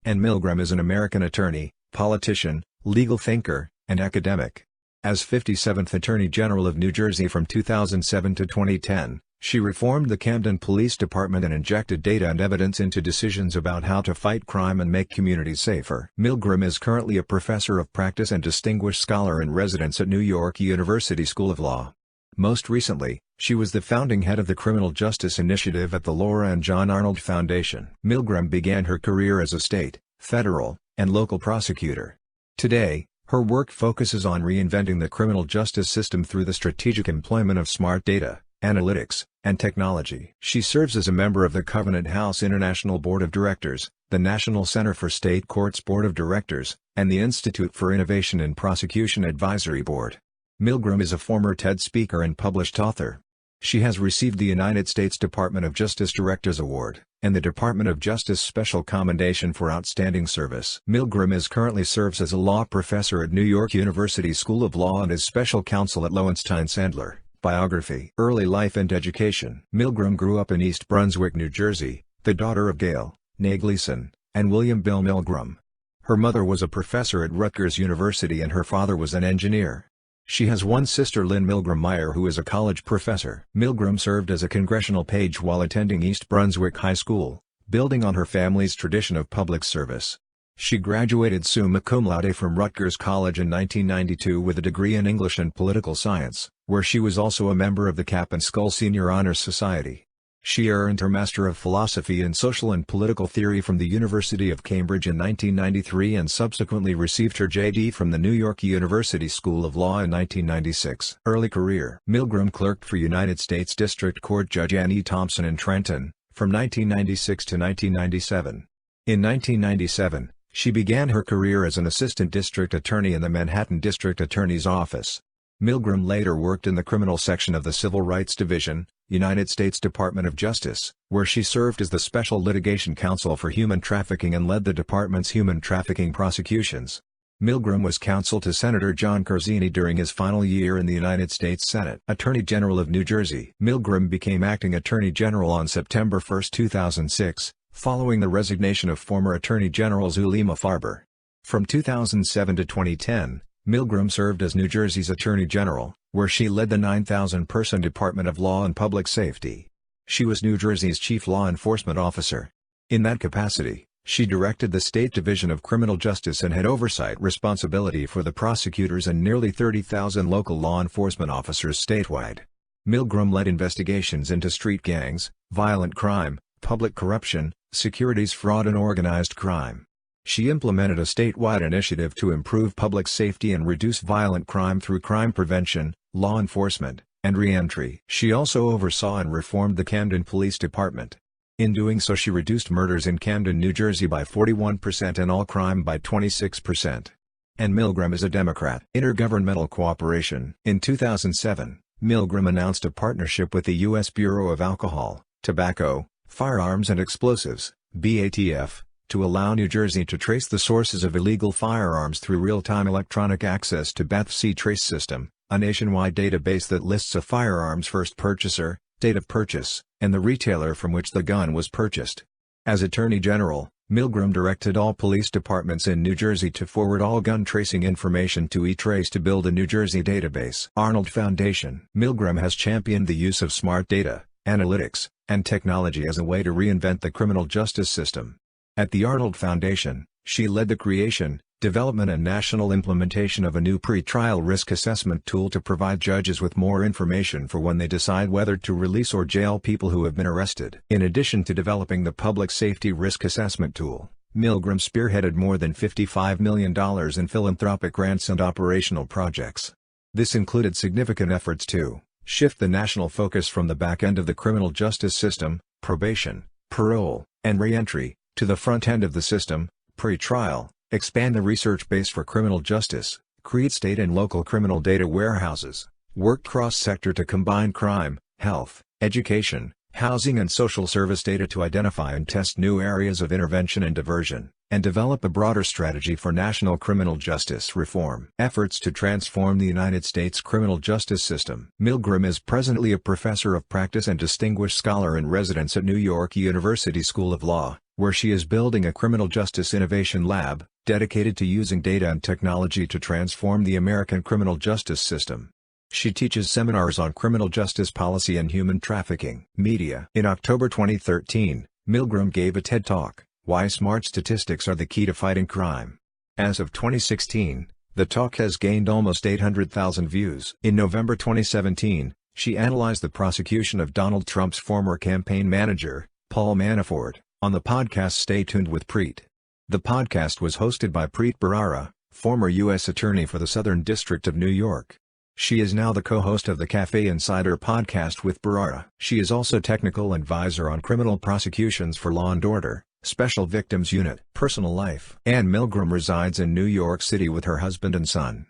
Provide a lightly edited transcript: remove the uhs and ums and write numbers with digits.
and Milgram is an American attorney, politician, legal thinker, and academic. As 57th Attorney General of New Jersey from 2007 to 2010, she reformed the Camden Police Department and injected data and evidence into decisions about how to fight crime and make communities safer. Milgram is currently a professor of practice and distinguished scholar in residence at New York University School of Law. Most recently, she was the founding head of the Criminal Justice Initiative at the Laura and John Arnold Foundation. Milgram began her career as a state, federal, and local prosecutor. Today, her work focuses on reinventing the criminal justice system through the strategic employment of smart data, analytics, and technology. She serves as a member of the Covenant House International Board of Directors, the National Center for State Courts Board of Directors, and the Institute for Innovation in Prosecution Advisory Board. Milgram is a former TED speaker and published author. She has received the United States Department of Justice Directors Award, and the Department of Justice Special Commendation for Outstanding Service. Milgram currently serves as a law professor at New York University School of Law and is special counsel at Lowenstein Sandler. Biography. Early life and education. Milgram grew up in East Brunswick, New Jersey, the daughter of Gail, née Gleason, and William Bill Milgram. Her mother was a professor at Rutgers University and her father was an engineer. She has one sister, Lynn Milgram Meyer, who is a college professor. Milgram served as a congressional page while attending East Brunswick High School, building on her family's tradition of public service. She graduated summa cum laude from Rutgers College in 1992 with a degree in English and Political Science, where she was also a member of the Cap and Skull Senior Honor Society. She earned her Master of Philosophy in Social and Political Theory from the University of Cambridge in 1993 and subsequently received her JD from the New York University School of Law in 1996. Early career. Milgram clerked for United States District Court Judge Anne E. Thompson in Trenton, from 1996 to 1997. In 1997, she began her career as an assistant district attorney in the Manhattan District Attorney's Office. Milgram later worked in the criminal section of the Civil Rights Division, United States Department of Justice, where she served as the Special Litigation Counsel for Human Trafficking and led the department's human trafficking prosecutions. Milgram was counsel to Senator John Corzini during his final year in the United States Senate. Attorney General of New Jersey. Milgram became acting Attorney General on September 1, 2006, following the resignation of former Attorney General Zulema Farber. From 2007 to 2010, Milgram served as New Jersey's Attorney General, where she led the 9,000-person Department of Law and Public Safety. She was New Jersey's chief law enforcement officer. In that capacity, she directed the State Division of Criminal Justice and had oversight responsibility for the prosecutors and nearly 30,000 local law enforcement officers statewide. Milgram led investigations into street gangs, violent crime, public corruption, securities fraud and organized crime. She implemented a statewide initiative to improve public safety and reduce violent crime through crime prevention, law enforcement, and re-entry. She also oversaw and reformed the Camden Police Department. In doing so, she reduced murders in Camden, New Jersey by 41% and all crime by 26%. And Milgram is a Democrat. Intergovernmental cooperation. In 2007, Milgram announced a partnership with the U.S. Bureau of Alcohol, Tobacco, Firearms and Explosives, BATF, to allow New Jersey to trace the sources of illegal firearms through real-time electronic access to BATF's Trace system, a nationwide database that lists a firearm's first purchaser, date of purchase, and the retailer from which the gun was purchased. As Attorney General, Milgram directed all police departments in New Jersey to forward all gun tracing information to E-Trace to build a New Jersey database. Arnold Foundation. Milgram has championed the use of smart data, analytics, and technology as a way to reinvent the criminal justice system. At the Arnold Foundation, she led the creation, development and national implementation of a new pre-trial risk assessment tool to provide judges with more information for when they decide whether to release or jail people who have been arrested. In addition to developing the public safety risk assessment tool, Milgram spearheaded more than $55 million in philanthropic grants and operational projects. This included significant efforts to shift the national focus from the back end of the criminal justice system, probation, parole, and re-entry, to the front end of the system, pre-trial, expand the research base for criminal justice, create state and local criminal data warehouses, work cross-sector to combine crime, health, education, housing and social service data to identify and test new areas of intervention and diversion, and develop a broader strategy for national criminal justice reform. Efforts to transform the United States criminal justice system. Milgram is presently a professor of practice and distinguished scholar in residence at New York University School of Law, where she is building a criminal justice innovation lab, dedicated to using data and technology to transform the American criminal justice system. She teaches seminars on criminal justice policy and human trafficking. Media. In October 2013, Milgram gave a TED Talk, "Why Smart Statistics Are the Key to Fighting Crime." As of 2016, the talk has gained almost 800,000 views. In November 2017, she analyzed the prosecution of Donald Trump's former campaign manager, Paul Manafort, on the podcast Stay Tuned with Preet. The podcast was hosted by Preet Bharara, former U.S. Attorney for the Southern District of New York. She is now the co-host of the Cafe Insider podcast with Bharara. She is also technical advisor on criminal prosecutions for Law & Order, Special Victims Unit. Personal life. Anne Milgram resides in New York City with her husband and son.